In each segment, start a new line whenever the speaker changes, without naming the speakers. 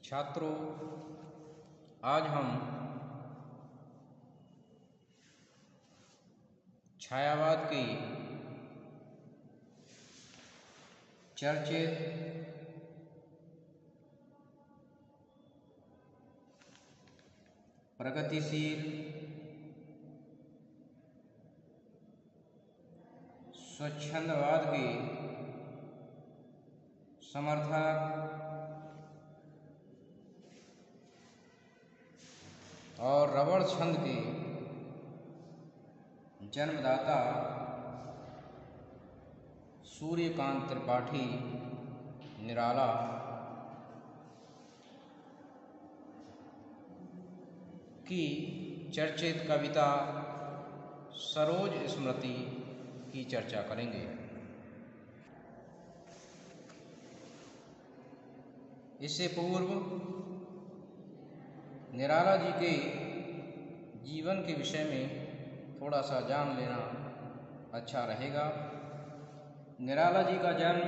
छात्रों, आज हम छायावाद की चर्चित प्रगतिशील स्वच्छंदवाद के समर्थक और रबड़ छंद के जन्मदाता सूर्यकांत त्रिपाठी निराला की चर्चित कविता सरोज स्मृति की चर्चा करेंगे। इससे पूर्व निराला जी के जीवन के विषय में थोड़ा सा जान लेना अच्छा रहेगा। निराला जी का जन्म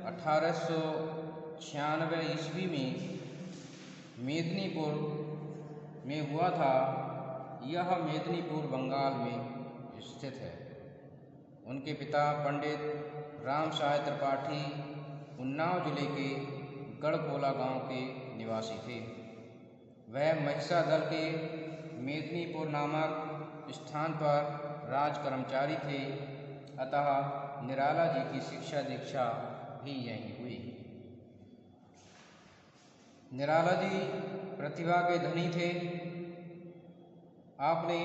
1896 ईस्वी में मेदिनीपुर में हुआ था। यह मेदिनीपुर बंगाल में स्थित है। उनके पिता पंडित राम सहाय त्रिपाठी उन्नाव जिले के गढ़कोला गांव के निवासी थे। वह महिषादल के मेदिनीपुर नामक स्थान पर राज कर्मचारी थे, अतः निराला जी की शिक्षा दीक्षा भी यहीं हुई। निराला जी प्रतिभा के धनी थे। आपने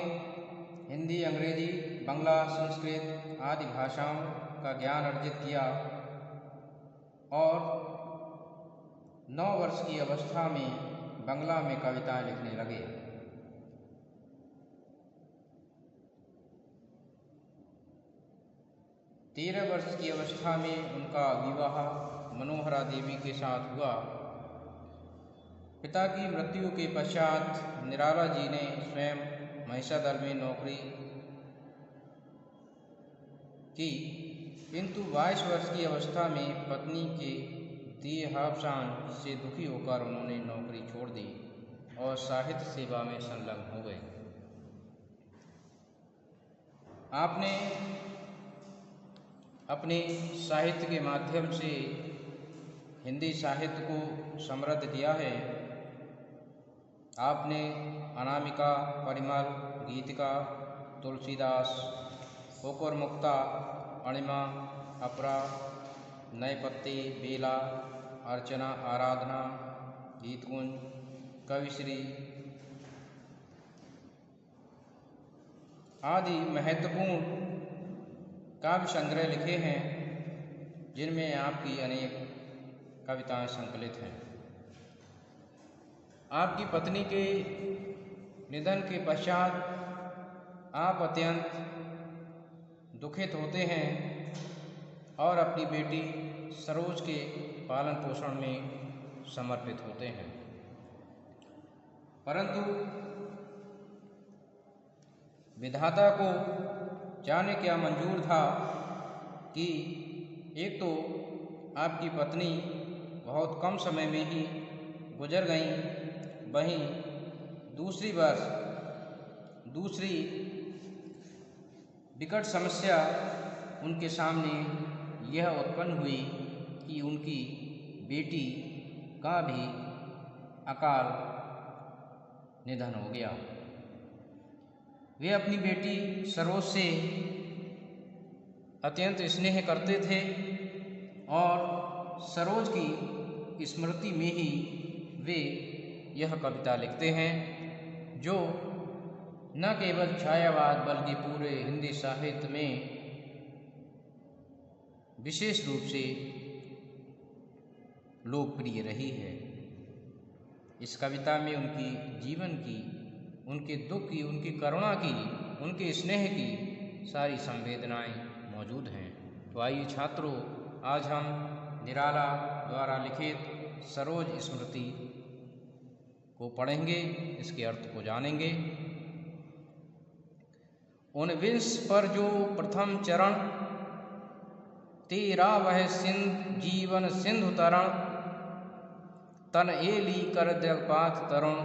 हिंदी, अंग्रेजी, बांग्ला, संस्कृत आदि भाषाओं का ज्ञान अर्जित किया और 9 वर्ष की अवस्था में बांग्ला में कविताएं लिखने लगे। तेरह वर्ष की अवस्था में उनका विवाह मनोहरा देवी के साथ हुआ। पिता की मृत्यु के पश्चात निराला जी ने स्वयं महिषादल में नौकरी की, किंतु 22 वर्ष की अवस्था में पत्नी के देहावसान से दुखी होकर उन्होंने नौकरी छोड़ दी और साहित्य सेवा में संलग्न हो गए। आपने अपने साहित्य के माध्यम से हिंदी साहित्य को समृद्ध किया है। आपने अनामिका, परिमल, गीतिका, तुलसीदास, होकर मुक्ता, अणिमा, अपरा, नए पत्ते, बेला, अर्चना, आराधना, गीतकुंज, कविश्री आदि महत्वपूर्ण काव्य संग्रह लिखे हैं, जिनमें आपकी अनेक कविताएं संकलित हैं। आपकी पत्नी के निधन के पश्चात आप अत्यंत दुखित होते हैं और अपनी बेटी सरोज के पालन पोषण में समर्पित होते हैं। परंतु विधाता को जाने क्या मंजूर था कि एक तो आपकी पत्नी बहुत कम समय में ही गुजर गईं, वहीं दूसरी विकट समस्या उनके सामने यह उत्पन्न हुई कि उनकी बेटी का भी अकाल निधन हो गया। वे अपनी बेटी सरोज से अत्यंत स्नेह करते थे और सरोज की स्मृति में ही वे यह कविता लिखते हैं, जो न केवल छायावाद बल्कि पूरे हिंदी साहित्य में विशेष रूप से लोकप्रिय रही है। इस कविता में उनकी जीवन की, उनके दुख की, उनकी करुणा की, उनके स्नेह की सारी संवेदनाएं मौजूद हैं। तो आइए छात्रों, आज हम निराला द्वारा लिखित सरोज स्मृति को पढ़ेंगे, इसके अर्थ को जानेंगे। 19 पर जो प्रथम चरण, तेरा वह सिंध जीवन सिंधु तरण, तन ए ली कर जगपात तरुण,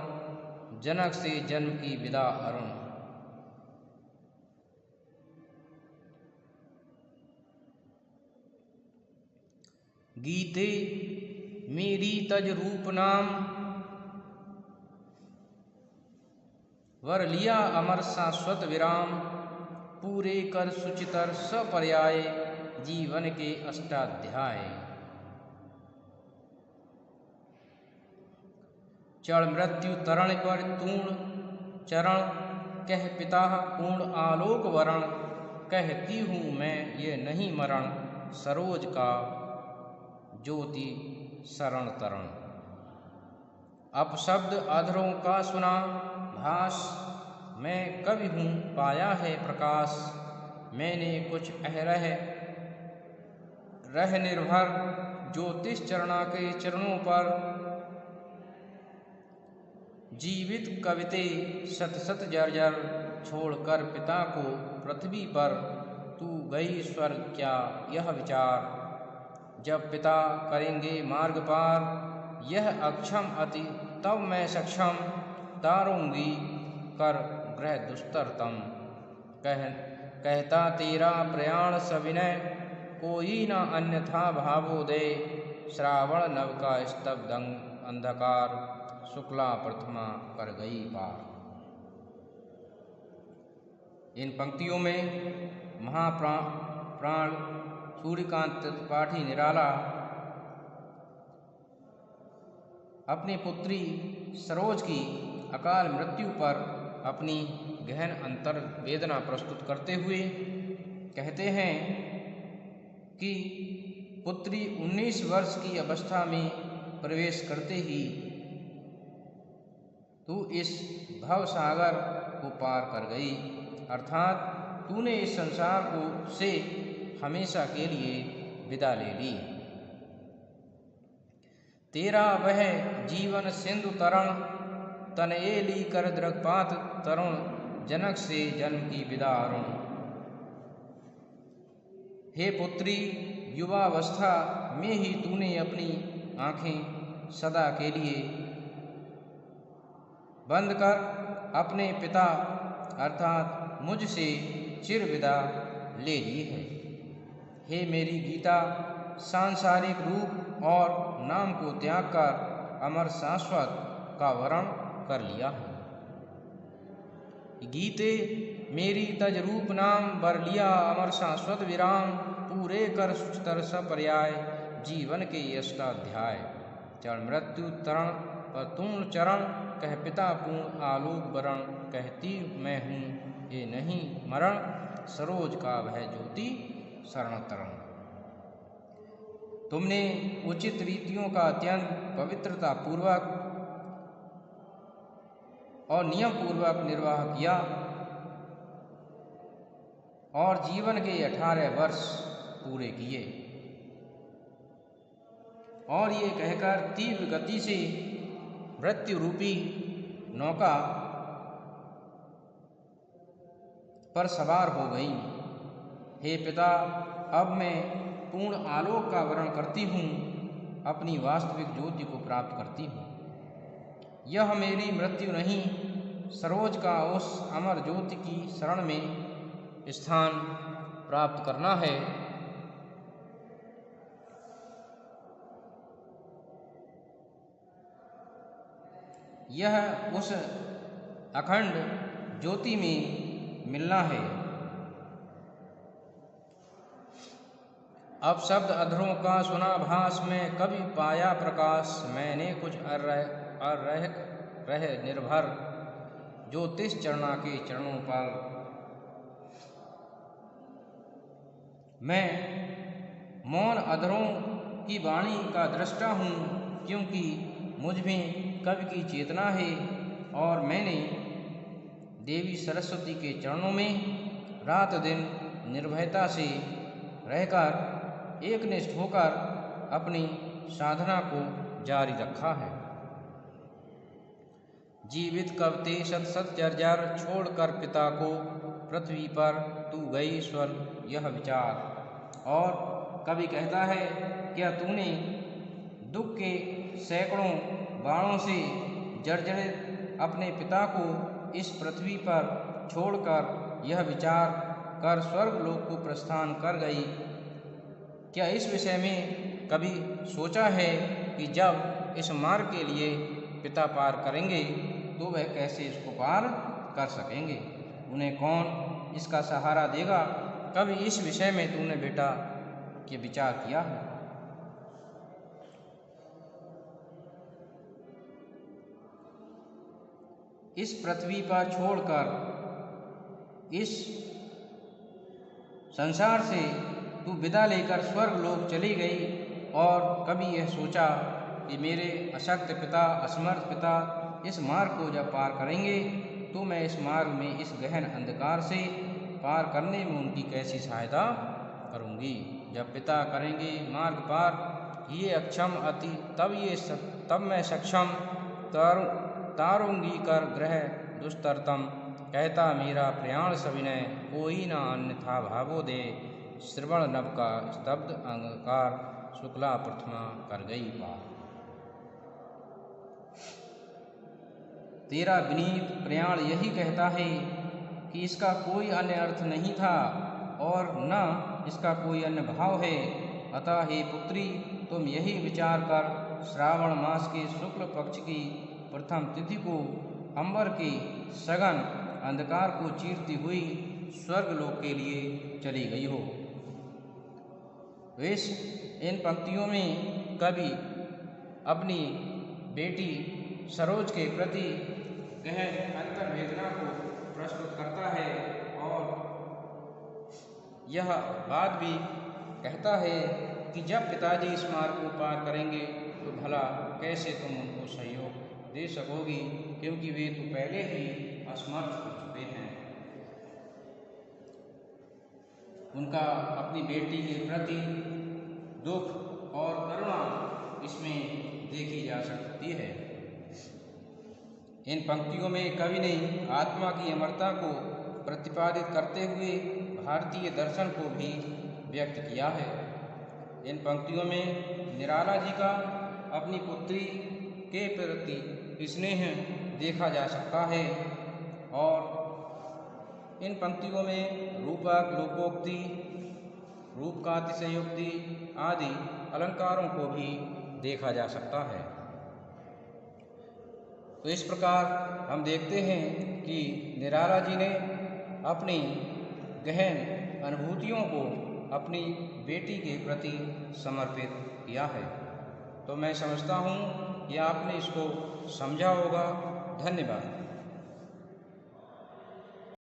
जनक से जन्म की विदा अरुण। गीते मेरी तज रूप नाम, वर लिया अमर शाश्वत विराम। पूरे कर सुचितर सपर्याय, जीवन के अष्टाध्याय। चढ़ मृत्यु तरण पर तूण चरण, कह पिता पूर्ण आलोक वरण। कहती हूँ मैं ये नहीं मरण, सरोज का ज्योति शरण तरण। अपशब्द अधरों का सुना भास, मैं कवि हूँ पाया है प्रकाश। मैंने कुछ अहरह रह निर्भर, ज्योतिष चरणा के चरणों पर। जीवित कविते सत सत जर्जर, छोड़कर पिता को पृथ्वी पर। तू गई स्वर्ग क्या यह विचार, जब पिता करेंगे मार्ग पार। यह अक्षम अति तब मैं सक्षम, तारूंगी कर ग्रह दुस्तरतम। कहता तेरा प्रयाण सविनय, कोई न अन्यथा भावोदय। श्रावण नव का स्तब्ध अंधकार, शुक्ला प्रथमा कर गई पार। इन पंक्तियों में महाप्राण सूर्यकांत त्रिपाठी निराला अपनी पुत्री सरोज की अकाल मृत्यु पर अपनी गहन अंतर वेदना प्रस्तुत करते हुए कहते हैं कि पुत्री 19 वर्ष की अवस्था में प्रवेश करते ही तू इस भवसागर को पार कर गई, अर्थात तूने इस संसार को से हमेशा के लिए विदा ले ली। तेरा वह जीवन सिंधु तरण, तन ए ली कर दृगपात तरुण। जनक से जन्म की विदा अरुण। हे पुत्री, युवावस्था में ही तूने अपनी आंखें सदा के लिए बंद कर अपने पिता अर्थात मुझसे चिर विदा ले ली है। हे मेरी गीता, सांसारिक रूप और नाम को त्याग कर अमर शाश्वत का वरण कर लिया है। गीते मेरी तज रूप नाम, वर लिया अमर शाश्वत विराम। पूरे कर सुचतर सपर्याय, जीवन के अष्टाध्याय। चढ़ मृत्यु तरण पर तूण चरण, कह पिता पूर्ण आलोक वरण। कहती मैं हूँ ये नहीं मरण, सरोज का वह ज्योति शरण तरण। तुमने उचित रीतियों का अत्यंत पवित्रता पूर्वक और नियम पूर्वक निर्वाह किया और जीवन के 18 वर्ष पूरे किए, और ये कहकर तीव्र गति से मृत्यु रूपी नौका पर सवार हो गई। हे पिता, अब मैं पूर्ण आलोक का वर्ण करती हूँ, अपनी वास्तविक ज्योति को प्राप्त करती हूँ। यह मेरी मृत्यु नहीं, सरोज का उस अमर ज्योति की शरण में स्थान प्राप्त करना है। यह उस अखंड ज्योति में मिलना है। अब शब्द अधरों का सुना भास में, कभी पाया प्रकाश। मैंने कुछ रह निर्भर, ज्योतिष चरणा के चरणों पर। मैं मौन अधरों की वाणी का दृष्टा हूँ, क्योंकि मुझ में कवि की चेतना है और मैंने देवी सरस्वती के चरणों में रात दिन निर्भयता से रहकर एकनिष्ठ होकर अपनी साधना को जारी रखा है। जीवित कवते सत सत जर्जर, छोड़कर पिता को पृथ्वी पर। तू गई स्वर्ग यह विचार। और कवि कहता है, क्या तूने दुख के सैकड़ों बाणों से जर्जरित अपने पिता को इस पृथ्वी पर छोड़कर यह विचार कर स्वर्गलोक को प्रस्थान कर गई। क्या इस विषय में कभी सोचा है कि जब इस मार्ग के लिए पिता पार करेंगे तो वह कैसे इसको पार कर सकेंगे? उन्हें कौन इसका सहारा देगा? कभी इस विषय में तूने बेटा के विचार किया है? इस पृथ्वी पर छोड़कर इस संसार से तू विदा लेकर स्वर्ग लोक चली गई और कभी यह सोचा कि मेरे अशक्त पिता, असमर्थ पिता इस मार्ग को जब पार करेंगे तो मैं इस मार्ग में इस गहन अंधकार से पार करने में उनकी कैसी सहायता करूंगी? जब पिता करेंगे मार्ग पार, ये अक्षम अति तब मैं सक्षम तारूंगी कर ग्रह दुस्तरतम। कहता मेरा प्रयाण सविनय कोई न अन्यथा भावो दे। श्रवण नभ का स्तब्ध अंगकार शुक्ला प्रथमा कर गई पार। तेरा विनीत प्रयाण यही कहता है कि इसका कोई अन्य अर्थ नहीं था और न इसका कोई अन्य भाव है। अतः हे पुत्री, तुम यही विचार कर श्रावण मास के शुक्ल पक्ष की प्रथम तिथि को अंबर के सघन अंधकार को चीरती हुई स्वर्गलोक के लिए चली गई हो। इन पंक्तियों में कवि अपनी बेटी सरोज के प्रति गहन अंतर्वेदना को प्रस्तुत करता है और यह बात भी कहता है कि जब पिताजी इस मार्ग को पार करेंगे तो भला कैसे तुम उनको सहयोग दे सकोगी, क्योंकि वे तो पहले ही असमर्थ हो चुके हैं। उनका अपनी बेटी के प्रति दुख और करुणा इसमें देखी जा सकती है। इन पंक्तियों में कवि ने आत्मा की अमरता को प्रतिपादित करते हुए भारतीय दर्शन को भी व्यक्त किया है। इन पंक्तियों में निराला जी का अपनी पुत्री के प्रति स्नेह देखा जा सकता है और इन पंक्तियों में रूपक, लोकोक्ति, रूप का अतिशयोक्ति आदि अलंकारों को भी देखा जा सकता है। तो इस प्रकार हम देखते हैं कि निराला जी ने अपनी गहन अनुभूतियों को अपनी बेटी के प्रति समर्पित किया है। तो मैं समझता हूँ कि आपने इसको समझा होगा। धन्यवाद।